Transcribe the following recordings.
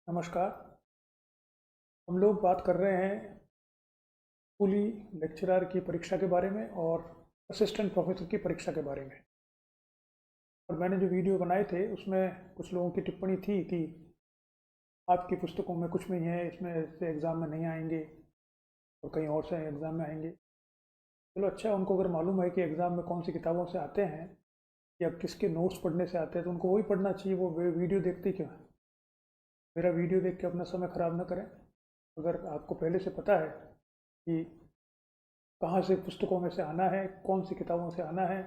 नमस्कार। हम लोग बात कर रहे हैं स्कूली लेक्चरर की परीक्षा के बारे में और असिस्टेंट प्रोफेसर की परीक्षा के बारे में। और मैंने जो वीडियो बनाए थे उसमें कुछ लोगों की टिप्पणी थी कि आपकी पुस्तकों में कुछ में ही है, इसमें से एग्ज़ाम में नहीं आएंगे और कहीं और से एग्ज़ाम में आएंगे। चलो अच्छा, उनको अगर मालूम है कि एग्ज़ाम में कौन सी किताबों से आते हैं या किसके नोट्स पढ़ने से आते हैं तो उनको वही पढ़ना चाहिए। वो वीडियो देखते क्यों हैं? मेरा वीडियो देख के अपना समय ख़राब ना करें। अगर आपको पहले से पता है कि कहाँ से पुस्तकों में से आना है, कौन सी किताबों से आना है,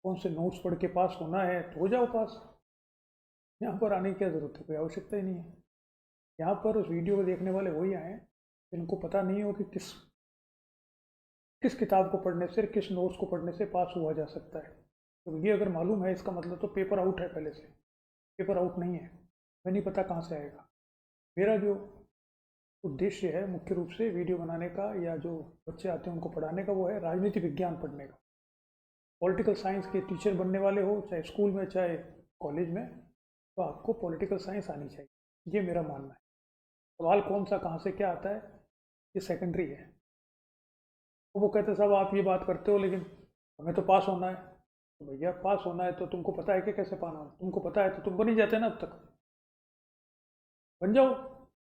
कौन से नोट्स पढ़ के पास होना है, तो हो जाओ पास। यहाँ पर आने की क्या ज़रूरत है? कोई आवश्यकता ही नहीं है। यहाँ पर उस वीडियो को देखने वाले वही आए जिनको पता नहीं हो कि किस किस किताब को पढ़ने से, किस नोट्स को पढ़ने से पास हुआ जा सकता है। तो ये अगर मालूम है, इसका मतलब तो पेपर आउट है पहले से। पेपर आउट नहीं है, मैं नहीं पता कहाँ से आएगा। मेरा जो उद्देश्य है मुख्य रूप से वीडियो बनाने का या जो बच्चे आते हैं उनको पढ़ाने का, वो है राजनीति विज्ञान पढ़ने का। पॉलिटिकल साइंस के टीचर बनने वाले हो, चाहे स्कूल में चाहे कॉलेज में, तो आपको पॉलिटिकल साइंस आनी चाहिए, ये मेरा मानना है। सवाल कौन सा कहाँ से क्या आता है ये सेकेंडरी है। तो वो कहते साहब आप ये बात करते हो लेकिन हमें तो पास होना है। तो भैया पास होना है तो तुमको पता है कि कैसे पाना हो? तुमको पता है तो तुम बन ही जाते ना अब तक। बन जाओ।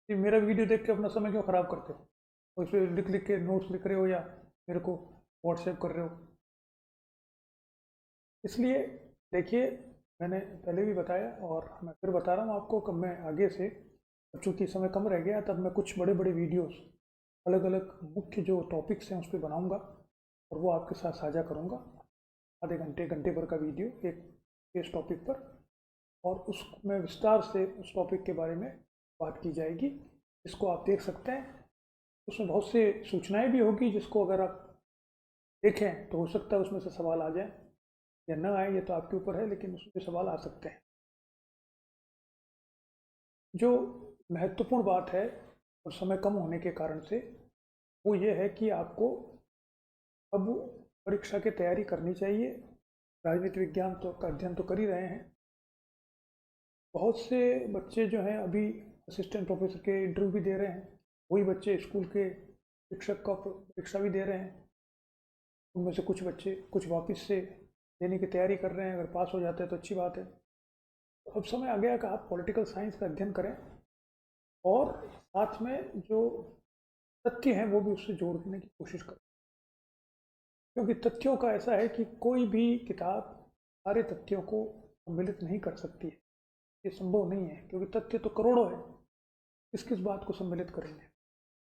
कि मेरा वीडियो देख के अपना समय क्यों ख़राब करते हो और इस पर लिख लिख के नोट्स लिख रहे हो या मेरे को व्हाट्सएप कर रहे हो? इसलिए देखिए, मैंने पहले भी बताया और मैं फिर बता रहा हूँ आपको कि मैं आगे से, अब चूँकि समय कम रह गया, तब मैं कुछ बड़े बड़े वीडियोस अलग अलग मुख्य जो टॉपिक्स हैं उस पर बनाऊँगा और वो आपके साथ साझा करूँगा। आधे घंटे घंटे भर का वीडियो एक इस टॉपिक पर, और उसमें विस्तार से उस टॉपिक के बारे में बात की जाएगी, जिसको आप देख सकते हैं। उसमें बहुत से सूचनाएं भी होगी जिसको अगर आप देखें तो हो सकता है उसमें से सवाल आ जाए या न आए, ये तो आपके ऊपर है, लेकिन उसमें सवाल आ सकते हैं। जो महत्वपूर्ण बात है और समय कम होने के कारण से, वो ये है कि आपको अब परीक्षा की तैयारी करनी चाहिए। राजनीति विज्ञान तो का अध्ययन तो कर ही रहे हैं। बहुत से बच्चे जो हैं अभी असिस्टेंट प्रोफेसर के इंटरव्यू भी दे रहे हैं। वही बच्चे स्कूल के शिक्षक का परीक्षा भी दे रहे हैं। उनमें से कुछ बच्चे कुछ वापस से देने की तैयारी कर रहे हैं। अगर पास हो जाते हैं तो अच्छी बात है। तो अब समय आ गया कि आप पॉलिटिकल साइंस का अध्ययन करें और साथ में जो तथ्य हैं वो भी उससे जोड़ने की कोशिश करें। क्योंकि तथ्यों का ऐसा है कि कोई भी किताब सारे तथ्यों को सम्मिलित नहीं कर सकती है। ये संभव नहीं है, क्योंकि तथ्य तो करोड़ों है। किस किस बात को सम्मिलित करेंगे?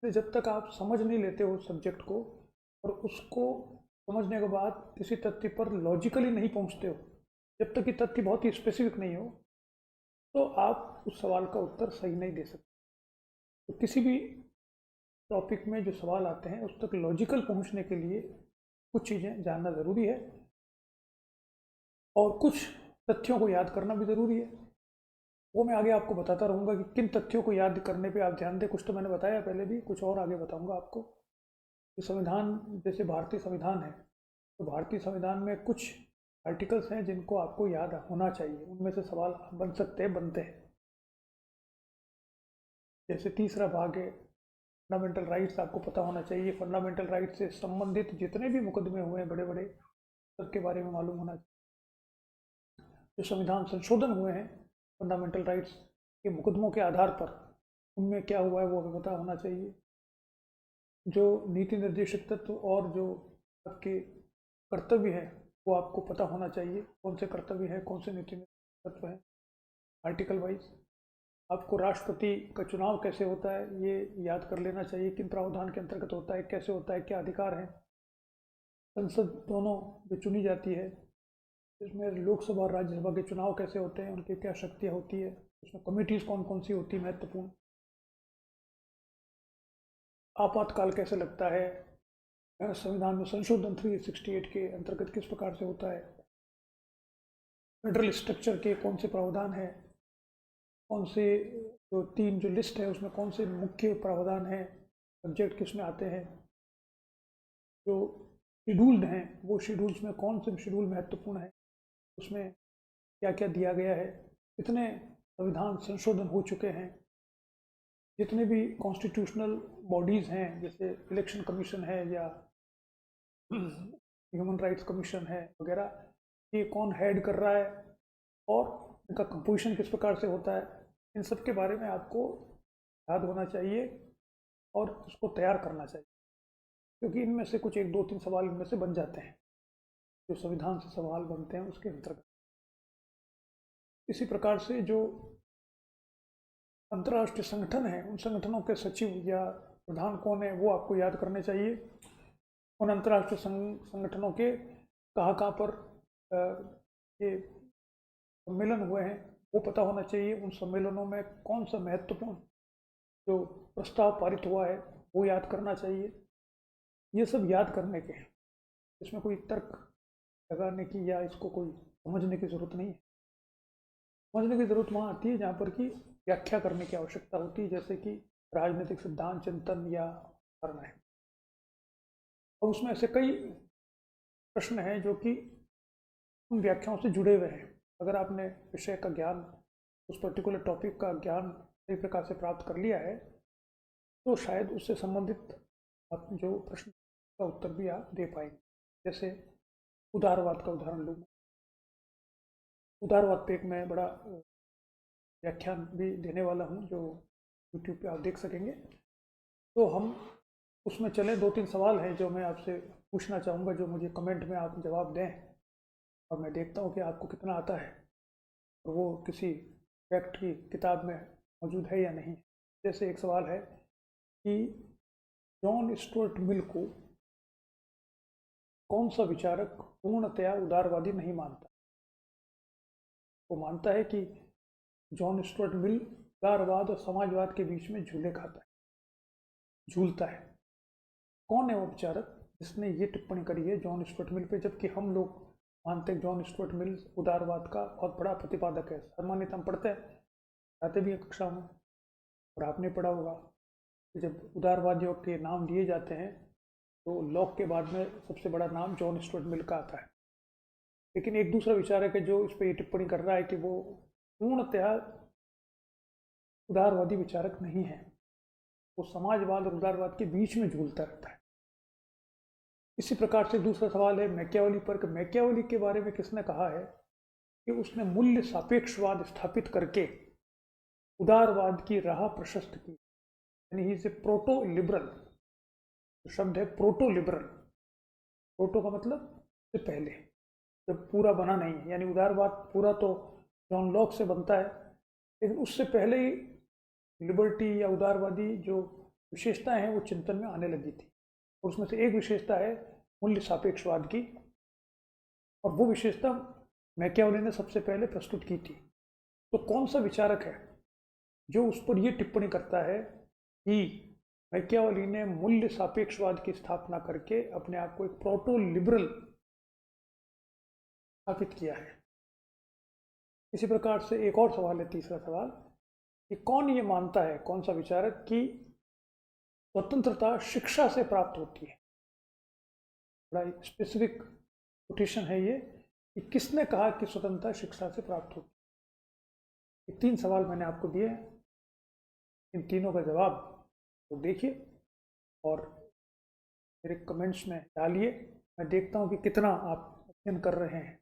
तो जब तक आप समझ नहीं लेते हो सब्जेक्ट को और उसको समझने के बाद किसी तथ्य पर लॉजिकली नहीं पहुंचते हो, जब तक कि तथ्य बहुत ही स्पेसिफिक नहीं हो, तो आप उस सवाल का उत्तर सही नहीं दे सकते। तो किसी भी टॉपिक में जो सवाल आते हैं उस तक लॉजिकल पहुंचने के लिए कुछ चीज़ें जानना ज़रूरी है और कुछ तथ्यों को याद करना भी ज़रूरी है। वो मैं आगे आपको बताता रहूँगा कि किन तथ्यों को याद करने पे आप ध्यान दें। कुछ तो मैंने बताया पहले भी, कुछ और आगे बताऊँगा आपको। कि संविधान, जैसे भारतीय संविधान है, तो भारतीय संविधान में कुछ आर्टिकल्स हैं जिनको आपको याद होना चाहिए। उनमें से सवाल बन सकते हैं, बनते हैं। जैसे तीसरा भाग है फंडामेंटल राइट्स, आपको पता होना चाहिए। फंडामेंटल राइट्स से संबंधित जितने भी मुकदमे हुए हैं बड़े बड़े, सबके बारे में मालूम होना चाहिए। जो संविधान संशोधन हुए हैं फंडामेंटल राइट्स के मुकदमों के आधार पर, उनमें क्या हुआ है वो हमें पता होना चाहिए। जो नीति निर्देशक तत्व और जो आपके कर्तव्य है वो आपको पता होना चाहिए। कौन से कर्तव्य हैं, कौन से नीति निर्देशक तत्व हैं आर्टिकल वाइज। आपको राष्ट्रपति का चुनाव कैसे होता है ये याद कर लेना चाहिए, किन प्रावधान के अंतर्गत होता है, कैसे होता है, क्या अधिकार हैं। संसद दोनों जो चुनी जाती है, इसमें लोकसभा और राज्यसभा के चुनाव कैसे होते हैं, उनकी क्या शक्तियाँ होती है, उसमें कमिटीज़ कौन कौन सी होती है महत्वपूर्ण। आपातकाल कैसे लगता है, संविधान में संशोधन 368 के अंतर्गत किस प्रकार से होता है, फेडरल स्ट्रक्चर के कौन से प्रावधान हैं, कौन से जो तीन जो लिस्ट है उसमें कौन से मुख्य प्रावधान हैं, सब्जेक्ट किस में आते हैं, जो शेड्यूल्ड हैं वो शेड्यूल्स में कौन से शेड्यूल महत्वपूर्ण है, उसमें क्या क्या दिया गया है, कितने संविधान संशोधन हो चुके हैं, जितने भी कॉन्स्टिट्यूशनल बॉडीज़ हैं, जैसे इलेक्शन कमीशन है या ह्यूमन राइट्स कमीशन है वगैरह, ये कौन हेड कर रहा है और इनका कंपोजिशन किस प्रकार से होता है, इन सब के बारे में आपको याद होना चाहिए और उसको तैयार करना चाहिए, क्योंकि इनमें से कुछ 1 2 3 सवाल इनमें से बन जाते हैं जो संविधान से सवाल बनते हैं उसके अंतर्गत। इसी प्रकार से जो अंतर्राष्ट्रीय संगठन है, उन संगठनों के सचिव या प्रधान कौन है वो आपको याद करने चाहिए। उन अंतर्राष्ट्रीय संगठनों के कहाँ पर ये सम्मेलन हुए हैं वो पता होना चाहिए। उन सम्मेलनों में कौन सा महत्वपूर्ण जो प्रस्ताव पारित हुआ है वो याद करना चाहिए। ये सब याद करने के, इसमें कोई तर्क लगाने की या इसको कोई समझने की ज़रूरत नहीं है। समझने की ज़रूरत वहाँ आती है जहाँ पर कि व्याख्या करने की आवश्यकता होती है, जैसे कि राजनीतिक सिद्धांत चिंतन या धारणा है। और उसमें ऐसे कई प्रश्न हैं जो कि उन व्याख्याओं से जुड़े हुए हैं। अगर आपने विषय का ज्ञान, उस पर्टिकुलर टॉपिक का ज्ञान सही प्रकार से प्राप्त कर लिया है तो शायद उससे संबंधित आप जो प्रश्न का उत्तर भी आप दे पाएंगे। जैसे उदारवाद का उदाहरण लूँ, उदारवाद पे एक मैं बड़ा व्याख्यान भी देने वाला हूँ जो YouTube पे आप देख सकेंगे। तो हम उसमें चले, 2 3 सवाल हैं जो मैं आपसे पूछना चाहूँगा, जो मुझे कमेंट में आप जवाब दें और मैं देखता हूँ कि आपको कितना आता है और वो किसी फैक्ट की किताब में मौजूद है या नहीं। जैसे एक सवाल है कि जॉन स्टुअर्ट मिल को कौन सा विचारक पूर्णतया उदारवादी नहीं मानता? वो मानता है कि जॉन स्टुअर्ट मिल उदारवाद और समाजवाद के बीच में झूलता है। कौन है वो विचारक जिसने ये टिप्पणी करी है जॉन स्टुअर्ट मिल पे, जबकि हम लोग मानते हैं जॉन स्टुअर्ट मिल उदारवाद का बहुत बड़ा प्रतिपादक है। सामान्यतः हम पढ़ते हैं, पढ़ाते भी हैं कक्षा में, और आपने पढ़ा होगा कि जब उदारवादियों के नाम दिए जाते हैं तो लॉक के बाद में सबसे बड़ा नाम जॉन स्टुअर्ट मिल का आता है। लेकिन एक दूसरा विचारक है जो इस पर ये टिप्पणी कर रहा है कि वो पूर्णतया उदारवादी विचारक नहीं है, वो समाजवाद और उदारवाद के बीच में झूलता रहता है। इसी प्रकार से दूसरा सवाल है मैकियावेली पर, कि मैकियावेली के बारे में किसने कहा है कि उसने मूल्य सापेक्षवाद स्थापित करके उदारवाद की राह प्रशस्त की, यानी ही से प्रोटो लिबरल। शब्द है प्रोटो लिबरल। प्रोटो का मतलब से पहले, जब पूरा बना नहीं है, यानी उदारवाद पूरा तो जॉन लॉक से बनता है, लेकिन उससे पहले ही लिबर्टी या उदारवादी जो विशेषताएं हैं वो चिंतन में आने लगी थी। और उसमें से एक विशेषता है मूल्य सापेक्षवाद की, और वो विशेषता मैकियावेली ने सबसे पहले प्रस्तुत की थी। तो कौन सा विचारक है जो उस पर यह टिप्पणी करता है कि मैकियावेली ने मूल्य सापेक्षवाद की स्थापना करके अपने आप को एक प्रोटो लिबरल स्थापित किया है? इसी प्रकार से एक और सवाल है, तीसरा सवाल, कि कौन ये मानता है, कौन सा विचारक, कि स्वतंत्रता शिक्षा से प्राप्त होती है? बड़ा स्पेसिफिक कोटेशन है ये कि किसने कहा कि स्वतंत्रता शिक्षा से प्राप्त होती है। ये 3 सवाल मैंने आपको दिए, इन तीनों का जवाब तो देखिए और मेरे कमेंट्स में डालिए। मैं देखता हूँ कि कितना आप अध्ययन कर रहे हैं।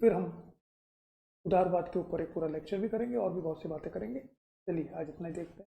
फिर हम उदारवाद के ऊपर एक पूरा लेक्चर भी करेंगे और भी बहुत सी बातें करेंगे। चलिए आज इतना ही देखते हैं।